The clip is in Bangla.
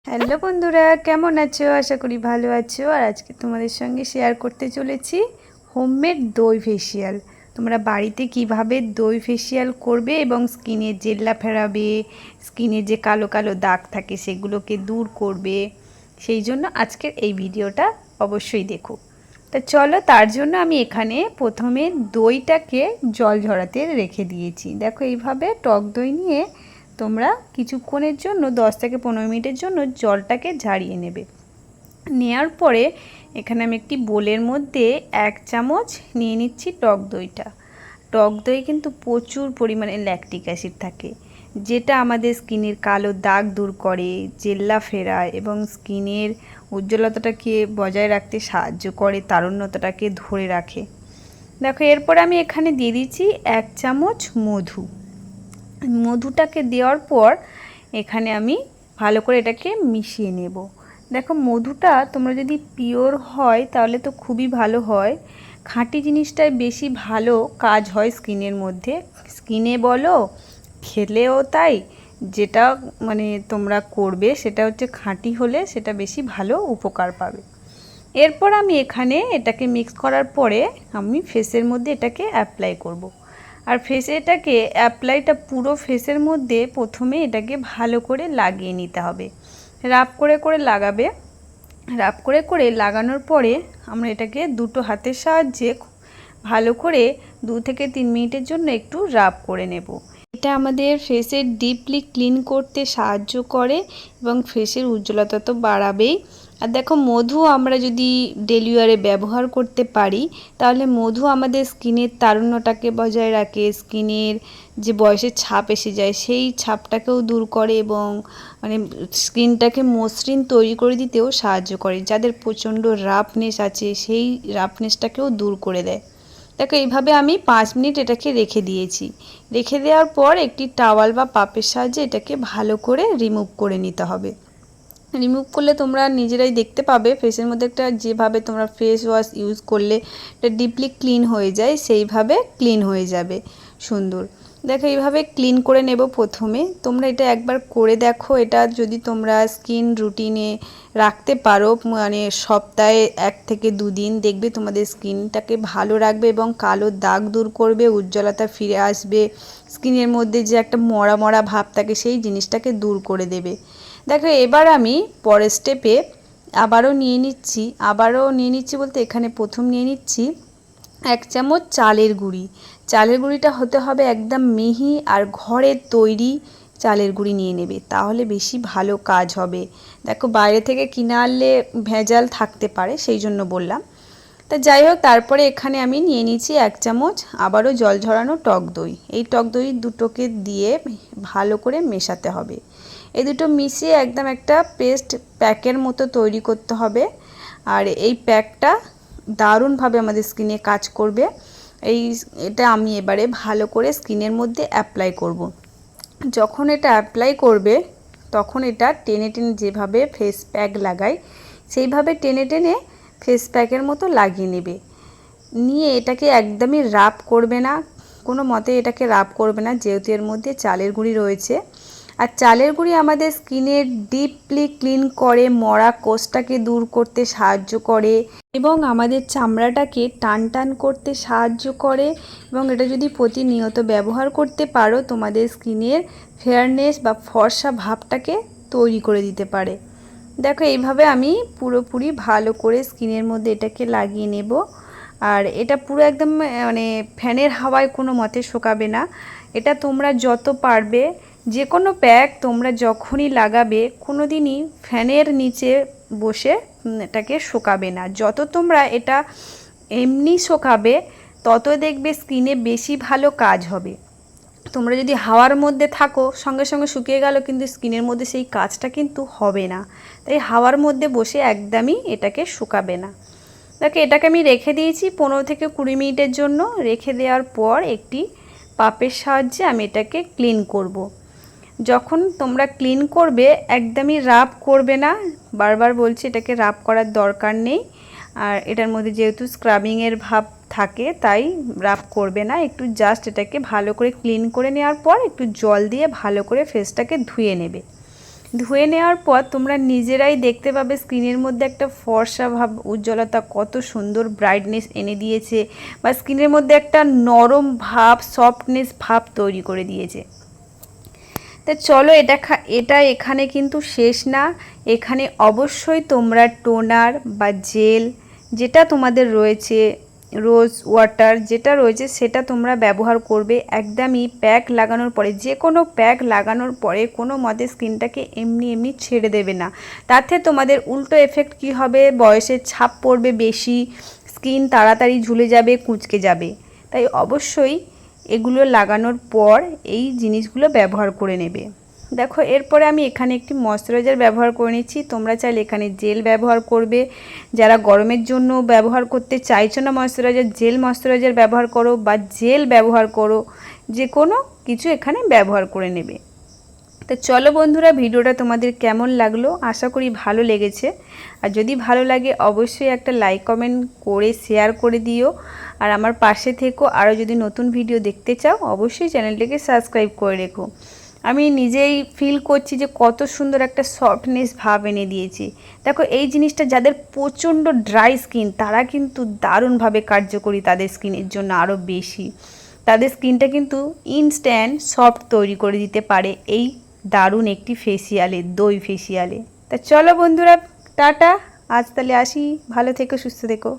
হ্যালো বন্ধুরা, কেমন আছো? আশা করি ভালো আছো। আর আজকে তোমাদের সঙ্গে শেয়ার করতে চলেছি হোমমেড দই ফেসিয়াল। তোমরা বাড়িতে কিভাবে দই ফেসিয়াল করবে এবং স্কিনে জেল্লা ফেরাবে, স্কিনে যে কালো কালো দাগ থাকে সেগুলোকে দূর করবে, সেই জন্য আজকের এই ভিডিওটা অবশ্যই দেখো। তা চলো, তার জন্য আমি এখানে প্রথমে দইটাকে জল ঝরাতে রেখে দিয়েছি। দেখো, এইভাবে টক দই নিয়ে তোমরা কিছুক্ষণের জন্য 10 থেকে 15 মিনিটের জন্য জলটাকে ঝারিয়ে নেবে। নেওয়ার পরে এখানে আমি একটি বোলের মধ্যে 1 চামচ নিয়ে নিচ্ছি টক দইটা। টক দই কিন্তু প্রচুর পরিমাণে ল্যাকটিক অ্যাসিড থাকে, যেটা আমাদের স্কিনের কালো দাগ দূর করে, জেল্লা ফেরায় এবং স্কিনের উজ্জ্বলতাটাকে বজায় রাখতে সাহায্য করে, তারুণ্যতাটাকে ধরে রাখে। দেখো, এরপর আমি এখানে দিয়ে দিচ্ছি 1 চামচ মধু। মধুটাকে দেওয়ার পর এখানে আমি ভালো করে এটাকে মিশিয়ে নেব। দেখো, মধুটা তোমরা যদি পিওর হয় তাহলে তো খুবই ভালো হয়। খাঁটি জিনিসটাই বেশি ভালো কাজ হয় স্কিনের মধ্যে, স্কিনে বলো খেলেও তাই। যেটা তোমরা করবে সেটা হচ্ছে খাঁটি হলে সেটা বেশি ভালো উপকার পাবে। এরপর আমি এখানে এটাকে মিক্স করার পরে আমি ফেসের মধ্যে এটাকে অ্যাপ্লাই করব। আর ফেসে এটাকে অ্যাপ্লাইটা পুরো ফেসের মধ্যে প্রথমে এটাকে ভালো করে লাগিয়ে নিতে হবে। রাব করে করে লাগাবে। রাব করে করে লাগানোর পরে আমরা এটাকে দুটো হাতের সাহায্যে ভালো করে 2 থেকে 3 মিনিটের জন্য একটু রাব করে নেব। এটা আমাদের ফেসের ডিপলি ক্লিন করতে সাহায্য করে এবং ফেসের উজ্জ্বলতা তো বাড়াবেই। আর দেখো, মধু আমরা যদি ডেলি ওয়ারে ব্যবহার করতে পারি তাহলে মধু আমাদের স্কিনের তারুণ্যটাকে বজায় রাখে, স্কিনের যে বয়সের ছাপ এসে যায় সেই ছাপটাকেও দূর করে এবং স্কিনটাকে মসৃণ তৈরি করে দিতেও সাহায্য করে। যাদের প্রচণ্ড রাফনেস আছে সেই রাফনেসটাকেও দূর করে দেয়। দেখো, এইভাবে আমি 5 মিনিট এটাকে রেখে দিয়েছি। রেখে দেওয়ার পর একটি টাওয়াল বা পাপের সাহায্যে এটাকে ভালো করে রিমুভ করে নিতে হবে। রিমুভ করলে তোমরা নিজেরাই দেখতে পাবে ফেসের মধ্যে একটা, যেভাবে তোমরা ফেস ওয়াশ ইউজ করলে এটা ডিপলি ক্লিন হয়ে যায় সেইভাবে ক্লিন হয়ে যাবে সুন্দর। দেখো, এইভাবে ক্লিন করে নেব প্রথমে। তোমরা এটা একবার করে দেখো। এটা যদি তোমরা স্কিন রুটিনে রাখতে পারো, সপ্তাহে 1 থেকে 2 দিন, দেখবে তোমাদের স্কিনটাকে ভালো রাখবে এবং কালো দাগ দূর করবে, উজ্জ্বলতা ফিরে আসবে, স্কিনের মধ্যে যে একটা মরা মরা ভাব থাকে সেই জিনিসটাকে দূর করে দেবে। দেখো, এবার আমি পরের স্টেপে আবারও নিয়ে নিচ্ছি বলতে এখানে প্রথম নিয়ে নিচ্ছি 1 চামচ চালের গুঁড়ি। চালের গুঁড়িটা হতে হবে একদম মিহি আর ঘরের তৈরি চালের গুঁড়ি নিয়ে নেবে, তাহলে বেশি ভালো কাজ হবে। দেখো, বাইরে থেকে কিনে আনলে ভেজাল থাকতে পারে, সেই জন্য বললাম। তা যাই হোক, তারপরে এখানে আমি নিয়ে নিয়েছি 1 চামচ আবারও জল ঝরানো টক দই। এই টক দই দুটোকে দিয়ে ভালো করে মেশাতে হবে। এই দুটো মিশিয়ে একদম একটা পেস্ট প্যাকের মতো তৈরি করতে হবে। আর এই প্যাকটা দারুণভাবে আমাদের স্কিনে কাজ করবে। এটা আমি এবারে ভালো করে স্কিনের মধ্যে অ্যাপ্লাই করব। যখন এটা অ্যাপ্লাই করবে তখন এটা টেনে টেনে, যেভাবে ফেস প্যাক লাগাই সেইভাবে টেনে টেনে ফেস প্যাকের মতো লাগিয়ে নেবে। নিয়ে এটাকে একদমই রাব করবে না, কোনো মতে এটাকে রাব করবে না, যেহেতু এর মধ্যে চালের গুঁড়ি রয়েছে। আর চালের গুঁড়ি আমাদের স্কিনের ডিপলি ক্লিন করে, মরা কোষটাকে দূর করতে সাহায্য করে এবং আমাদের চামড়াটাকে টান টান করতে সাহায্য করে। এবং এটা যদি প্রতিনিয়ত ব্যবহার করতে পারো তোমাদের স্কিনের ফেয়ারনেস বা ফর্সা ভাবটাকে তৈরি করে দিতে পারে। দেখো, এইভাবে আমি পুরোপুরি ভালো করে স্কিনের মধ্যে এটাকে লাগিয়ে নেব। আর এটা পুরো একদম ফ্যানের হাওয়ায় কোনো মতে শুকাবে না। এটা তোমরা যত পারবে, যে কোনো প্যাক তোমরা যখনই লাগাবে কোনো দিনই ফ্যানের নিচে বসে এটাকে শুকাবে না। যত তোমরা এটা এমনি শুকাবে তত দেখবে স্কিনে বেশি ভালো কাজ হবে। তোমরা যদি হাওয়ার মধ্যে থাকো সঙ্গে সঙ্গে শুকিয়ে গেল, কিন্তু স্কিনের মধ্যে সেই কাজটা কিন্তু হবে না। তাই হাওয়ার মধ্যে বসে একদমই এটাকে শুকাবে না। দেখো, এটাকে আমি রেখে দিয়েছি 15 থেকে 20 মিনিটের জন্য। রেখে দেওয়ার পর একটি পাপের সাহায্যে আমি এটাকে ক্লিন করব। যখন তোমরা ক্লিন করবে একদমই রাব করবে না, বারবার বলছি এটাকে রাব করার দরকার নেই। আর এটার মধ্যে যেহেতু স্ক্রাবিংয়ের ভাব থাকে তাই রাব করবে না, একটু জাস্ট এটাকে ভালো করে ক্লিন করে নেওয়ার পর একটু জল দিয়ে ভালো করে ফেসটাকে ধুয়ে নেবে। ধুয়ে নেওয়ার পর তোমরা নিজেরাই দেখতে পাবে স্কিনের মধ্যে একটা ফর্সা ভাব, উজ্জ্বলতা, কত সুন্দর ব্রাইটনেস এনে দিয়েছে, বা স্কিনের মধ্যে একটা নরম ভাব, সফটনেস ভাব তৈরি করে দিয়েছে। তো চলো এটা এখানে কিন্তু শেষ না, এখানে অবশ্যই তোমরা টোনার বা জেল যেটা তোমাদের রয়েছে, রোজ ওয়াটার যেটা রয়েছে সেটা তোমরা ব্যবহার করবে। একদমই প্যাক লাগানোর পরে, যে কোনো প্যাক লাগানোর পরে কোনো মতে স্কিনটাকে এমনি এমনি ছেড়ে দেবে না। তাতে তোমাদের উল্টো এফেক্ট কি হবে, বয়সের ছাপ পড়বে বেশি, স্কিন তাড়াতাড়ি ঝুলে যাবে, কুঁচকে যাবে। তাই অবশ্যই এগুলো লাগানোর পর এই জিনিসগুলো ব্যবহার করে নেবে। দেখো এরপরে আমি এখানে একটি ময়শ্চারাইজার ব্যবহার করে নিচ্ছি। তোমরা চাইলে এখানে জেল ব্যবহার করবে। যারা গরমের জন্য ব্যবহার করতে চাইছো না ময়শ্চারাইজার, জেল ময়শ্চারাইজার ব্যবহার করো বা জেল ব্যবহার করো, যে কোনো কিছু এখানে ব্যবহার করে নেবে। তো চলো বন্ধুরা, ভিডিওটা তোমাদের কেমন লাগলো, আশা করি ভালো লেগেছে। আর যদি ভালো লাগে অবশ্যই একটা লাইক কমেন্ট করে শেয়ার করে দিও। আর আমার পাশে থেকো, আরও যদি নতুন ভিডিও দেখতে চাও অবশ্যই চ্যানেলটিকে সাবস্ক্রাইব করে রেখো। আমি নিজেই ফিল করছি যে কত সুন্দর একটা সফটনেস ভাব এনে দিয়েছি। দেখো এই জিনিসটা যাদের প্রচণ্ড ড্রাই স্কিন তারা কিন্তু দারুণভাবে কার্যকরী, তাদের স্কিনের জন্য আরও বেশি। তাদের স্কিনটা কিন্তু ইনস্ট্যান্ট সফট তৈরি করে দিতে পারে এই দারুণ একটি ফেসিয়ালে, দই ফেসিয়ালে। তা চলো বন্ধুরা, টাটা, আজ তাহলে আসি, ভালো থেকো, সুস্থ থেকো।